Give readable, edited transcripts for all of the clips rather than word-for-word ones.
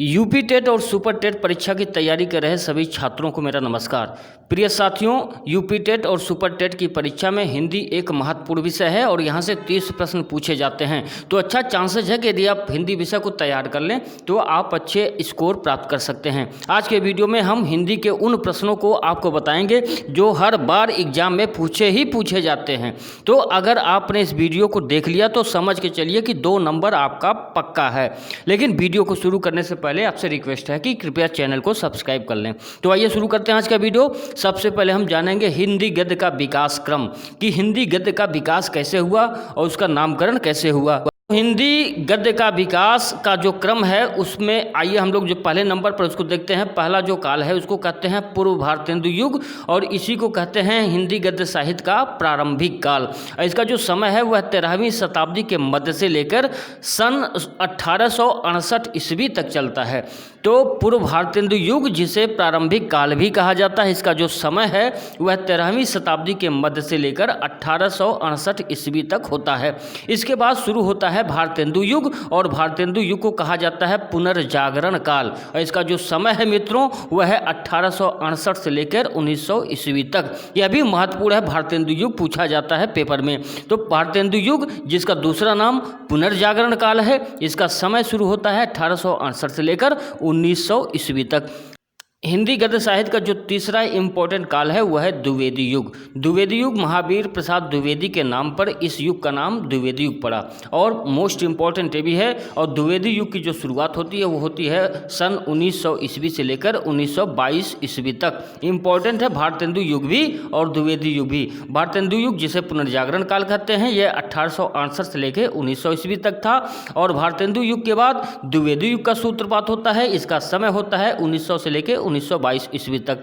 UP TET और super TET परीक्षा की तैयारी कर रहे सभी छात्रों को मेरा नमस्कार। प्रिय साथियों, यूपी टेट और सुपर टेट की परीक्षा में हिंदी एक महत्वपूर्ण विषय है और यहाँ से 30 प्रश्न पूछे जाते हैं। तो अच्छा चांसेस है कि यदि आप हिंदी विषय को तैयार कर लें तो आप अच्छे स्कोर प्राप्त कर सकते हैं। आज के वीडियो में हम हिंदी के उन प्रश्नों को आपको बताएंगे जो हर बार एग्जाम में पूछे जाते हैं। तो अगर आपने इस वीडियो को देख लिया तो समझ के चलिए कि 2 नंबर आपका पक्का है। लेकिन वीडियो को शुरू करने से पहले आपसे रिक्वेस्ट है कि कृपया चैनल को सब्सक्राइब कर लें। तो आइए शुरू करते हैं आज का वीडियो। सबसे पहले हम जानेंगे हिंदी गद्य का विकास क्रम, कि हिंदी गद्य का विकास कैसे हुआ और उसका नामकरण कैसे हुआ। हिंदी गद्य का विकास का जो क्रम है उसमें आइए हम लोग जो पहले नंबर पर उसको देखते हैं। पहला जो काल है उसको कहते हैं पूर्व भारतेंदु युग और इसी को कहते हैं हिंदी गद्य साहित्य का प्रारंभिक काल। इसका जो समय है वह 13वीं शताब्दी के मध्य से लेकर सन 1868 ईस्वी तक चलता है। तो पूर्व भारतेंदु युग जिसे प्रारंभिक काल भी कहा जाता है, इसका जो समय है वह 13वीं शताब्दी के मध्य से लेकर 1868 ईस्वी तक होता है। इसके बाद शुरू होता है भारतेंदु युग और भारतेंदु युग को कहा जाता है पुनर्जागरण काल और इसका जो समय है मित्रों वह है 1868 से लेकर 1900 ईस्वी तक। यह भी महत्वपूर्ण है, भारतेंदु युग पूछा जाता है पेपर में। तो भारतेंदु युग जिसका दूसरा नाम पुनर्जागरण काल है, इसका समय शुरू होता है 1868 से लेकर 1900 ईस्वी तक। हिंदी गद्य साहित्य का जो तीसरा इम्पोर्टेंट काल है वह है द्विवेदी युग। द्विवेदी युग महावीर प्रसाद द्विवेदी के नाम पर इस युग का नाम द्विवेदी युग पड़ा और मोस्ट इम्पॉर्टेंट ये भी है। और द्विवेदी युग की जो शुरुआत होती है वो होती है सन 1900 ईस्वी से लेकर 1922 ईस्वी तक। इम्पॉर्टेंट है भारतेंदु युग भी और द्विवेदी युग भी। भारतेंदु युग जिसे पुनर्जागरण काल कहते हैं यह 1868 से लेकर 1900 ईस्वी तक था और भारतेंदु युग के बाद द्विवेदी युग का सूत्रपात होता है। इसका समय होता है 1900 से लेकर 1922 ईस्वी तक।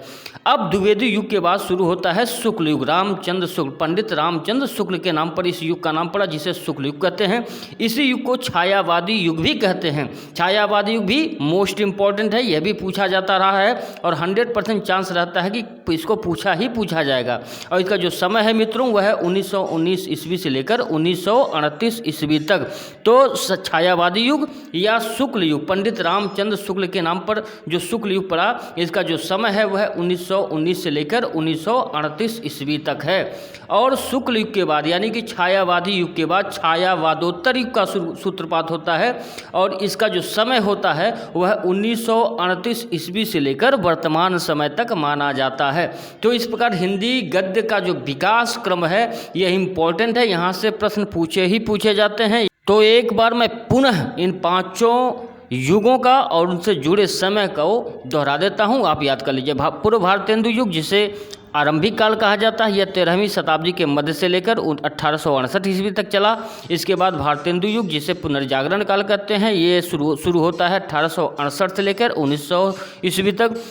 अब द्विवेदी युग के बाद शुरू होता है शुक्ल युग। रामचंद्र शुक्ल, पंडित रामचंद्र शुक्ल के नाम पर इस युग का नाम पड़ा जिसे शुक्ल युग कहते हैं। इसी युग को छायावादी युग भी कहते हैं। छायावादी युग भी मोस्ट इंपॉर्टेंट है, यह भी पूछा जाता रहा है और 100% चांस रहता है कि इसको पूछा जाएगा। और इसका जो समय है मित्रों वह है 1919 ईस्वी से लेकर 1938 ईस्वी तक। तो छायावादी युग या शुक्ल युग, पंडित रामचंद्र शुक्ल के नाम पर जो शुक्ल युग पड़ा, इसका जो समय है वह 1919 से लेकर 1938 ईस्वी तक है। और शुक्ल युग के बाद यानी कि छायावादी युग के बाद छायावादोत्तर युग का सूत्रपात होता है और इसका जो समय होता है वह 1938 ईस्वी से लेकर वर्तमान समय तक माना जाता है। तो इस प्रकार हिंदी गद्य का जो विकास क्रम है यह इंपॉर्टेंट है, यहाँ से प्रश्न पूछे जाते हैं। तो एक बार मैं पुनः इन 5 युगों का और उनसे जुड़े समय को दोहरा देता हूं, आप याद कर लीजिए। पूर्व भारतेंदु युग जिसे आरंभिक काल कहा जाता है, यह 13वीं शताब्दी के मध्य से लेकर 1868 ईस्वी तक चला। इसके बाद भारतेंदु युग जिसे पुनर्जागरण काल कहते हैं, ये शुरू होता है 1868 से लेकर 1900 ईस्वी तक।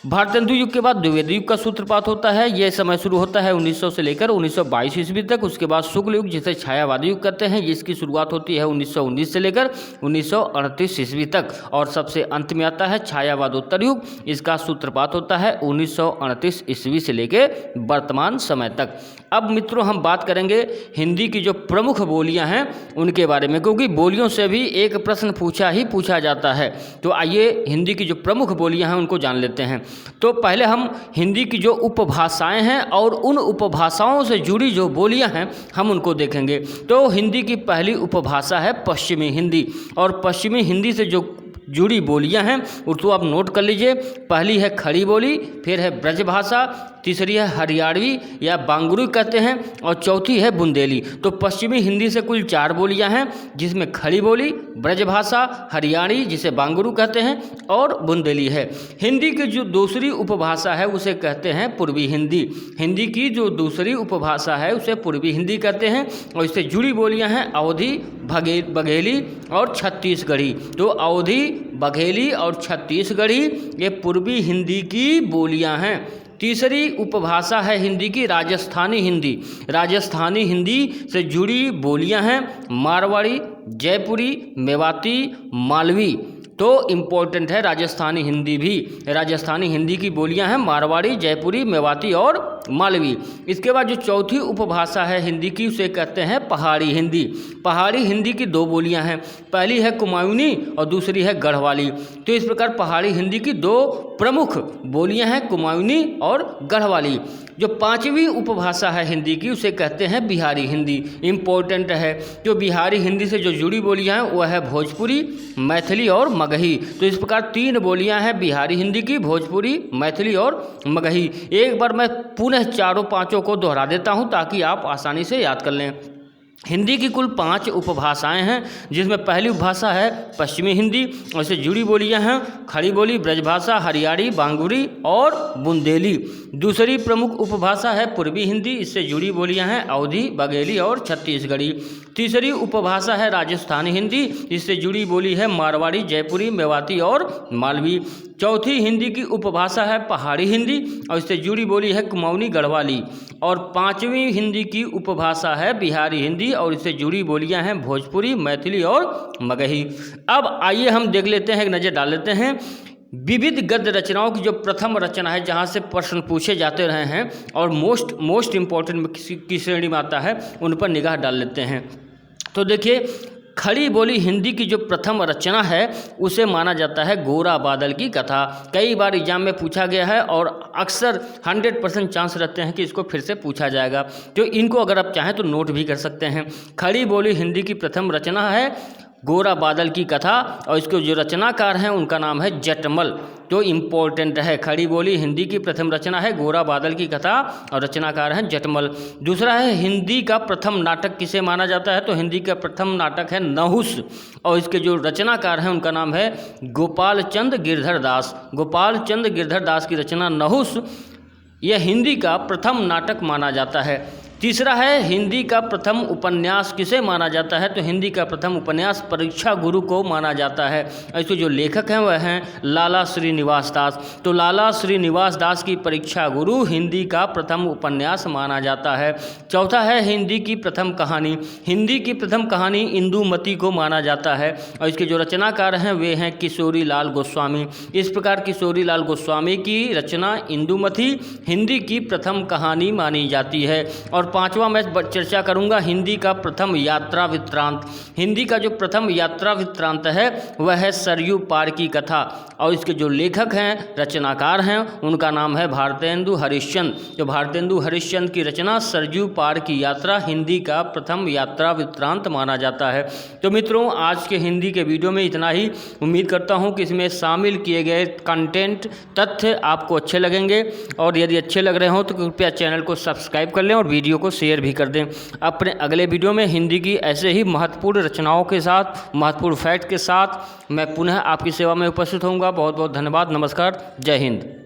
भारतेंदु युग के बाद द्विवेदी युग का सूत्रपात होता है, यह समय शुरू होता है 1900 से लेकर 1922 ईस्वी तक। उसके बाद शुक्ल युग जिसे छायावादी युग कहते हैं, जिसकी शुरुआत होती है 1919 से लेकर 1938 ईस्वी तक। और सबसे अंत में आता है छायावादोत्तर युग, इसका सूत्रपात होता है 1938 ईस्वी से लेकर वर्तमान समय तक। अब मित्रों हम बात करेंगे हिंदी की जो प्रमुख बोलियां हैं उनके बारे में, क्योंकि बोलियों से भी एक प्रश्न पूछा जाता है। तो आइए हिंदी की जो प्रमुख बोलियां हैं उनको जान लेते हैं। तो पहले हम हिंदी की जो उपभाषाएं हैं और उन उपभाषाओं से जुड़ी जो बोलियां हैं हम उनको देखेंगे। तो हिंदी की पहली उपभाषा है पश्चिमी हिंदी और पश्चिमी हिंदी से जो जुड़ी बोलियां हैं उसको आप नोट कर लीजिए। पहली है खड़ी बोली, फिर है ब्रजभाषा, तीसरी है हरियाणवी या बांगुरू कहते हैं और चौथी है बुंदेली। तो पश्चिमी हिंदी से कुल 4 बोलियां हैं जिसमें खड़ी बोली, ब्रजभाषा, हरियाणी जिसे बांगुरू कहते हैं और बुंदेली है। हिंदी की जो दूसरी उपभाषा है उसे कहते हैं पूर्वी हिंदी। हिंदी की जो दूसरी उपभाषा है उसे पूर्वी हिंदी कहते हैं और इससे जुड़ी बोलियां हैं अवधी, बघेली और छत्तीसगढ़ी। तो अवधी, बघेली और छत्तीसगढ़ी ये पूर्वी हिंदी की बोलियां हैं। तीसरी उपभाषा है हिंदी की राजस्थानी हिंदी। राजस्थानी हिंदी से जुड़ी बोलियां हैं मारवाड़ी, जयपुरी, मेवाती, मालवी। तो इम्पोर्टेंट है राजस्थानी हिंदी भी। राजस्थानी हिंदी की बोलियां हैं मारवाड़ी, जयपुरी, मेवाती और मालवी। इसके बाद जो चौथी उपभाषा है हिंदी की उसे कहते हैं पहाड़ी हिंदी। पहाड़ी हिंदी की दो बोलियां हैं, पहली है कुमायूनी और दूसरी है गढ़वाली। तो इस प्रकार पहाड़ी हिंदी की दो प्रमुख बोलियां हैं, कुमायूनी और गढ़वाली। जो पांचवी उपभाषा है हिंदी की उसे कहते हैं बिहारी हिंदी। इम्पोर्टेंट है, जो बिहारी हिंदी से जो जुड़ी बोलियां हैं वह है भोजपुरी, मैथिली और मगही। तो इस प्रकार तीन बोलियां हैं बिहारी हिंदी की, भोजपुरी, मैथिली और मगही। एक बार मैं पुनः चारों पांचों को दोहरा देता हूं ताकि आप आसानी से याद कर लें। हिंदी की कुल 5 उपभाषाएं हैं, जिसमें पहली उपभाषा है पश्चिमी हिंदी और इससे जुड़ी बोलियां हैं खड़ी बोली, ब्रजभाषा, हरियाणी, बांगुरी और बुंदेली। दूसरी प्रमुख उपभाषा है पूर्वी हिंदी, इससे जुड़ी बोलियां हैं अवधी, बघेली और छत्तीसगढ़ी। तीसरी उपभाषा है राजस्थानी हिंदी, इससे जुड़ी बोली है मारवाड़ी, जयपुरी, मेवाती और मालवी। चौथी हिंदी की उपभाषा है पहाड़ी हिंदी और इससे जुड़ी बोली है कुमाऊनी, गढ़वाली। और पांचवी हिंदी की उपभाषा है बिहारी हिंदी और इससे जुड़ी बोलियां हैं भोजपुरी, मैथिली और मगही। अब आइए हम देख लेते हैं, एक नज़र डाल लेते हैं विविध गद्य रचनाओं की जो प्रथम रचना है जहां से प्रश्न पूछे जाते रहे हैं और मोस्ट इम्पोर्टेंट की श्रेणी में आता है, उन पर निगाह डाल लेते हैं। तो देखिए, खड़ी बोली हिंदी की जो प्रथम रचना है उसे माना जाता है गोरा बादल की कथा। कई बार एग्जाम में पूछा गया है और अक्सर 100% चांस रहते हैं कि इसको फिर से पूछा जाएगा, तो इनको अगर आप चाहें तो नोट भी कर सकते हैं। खड़ी बोली हिंदी की प्रथम रचना है गोरा बादल की कथा और इसके जो रचनाकार हैं उनका नाम है जटमल। तो इम्पोर्टेंट है, खड़ी बोली हिंदी की प्रथम रचना है गोरा बादल की कथा और रचनाकार हैं जटमल। दूसरा है हिंदी का प्रथम नाटक किसे माना जाता है, तो हिंदी का प्रथम नाटक है नहुस और इसके जो रचनाकार हैं उनका नाम है गोपाल चंद गिरधर दास। गोपाल चंद गिरधर दास की रचना नहुस यह हिंदी का प्रथम नाटक माना जाता है। तीसरा है हिंदी का प्रथम उपन्यास किसे माना जाता है, तो हिंदी का प्रथम उपन्यास परीक्षा गुरु को माना जाता है। इसके जो लेखक हैं वह हैं लाला श्रीनिवास दास। तो लाला श्रीनिवास दास की परीक्षा गुरु हिंदी का प्रथम उपन्यास माना जाता है। चौथा है हिंदी की प्रथम कहानी। हिंदी की प्रथम कहानी इंदुमती को माना जाता है और इसके जो रचनाकार हैं वे हैं किशोरी लाल गोस्वामी। इस प्रकार किशोरी लाल गोस्वामी की रचना इंदुमती हिंदी की प्रथम कहानी मानी जाती है। और पांचवा मैं चर्चा करूंगा हिंदी का प्रथम यात्रा वृत्तांत। हिंदी का जो प्रथम यात्रा वृत्तांत है वह है सरयू पार की कथा और इसके जो लेखक हैं रचनाकार हैं उनका नाम है भारतेंदु हरिश्चंद्र। जो भारतेंदु हरिश्चंद्र की रचना सरयू पार की यात्रा हिंदी का प्रथम यात्रा वृत्तांत माना जाता है। तो मित्रों, आज के हिंदी के वीडियो में इतना ही। उम्मीद करता हूँ कि इसमें शामिल किए गए कंटेंट तथ्य आपको अच्छे लगेंगे और यदि अच्छे लग रहे हों तो कृपया चैनल को सब्सक्राइब कर लें और वीडियो को शेयर भी कर दें। अपने अगले वीडियो में हिंदी की ऐसे ही महत्वपूर्ण रचनाओं के साथ, महत्वपूर्ण फैक्ट के साथ मैं पुनः आपकी सेवा में उपस्थित होऊंगा। बहुत बहुत धन्यवाद। नमस्कार। जय हिंद।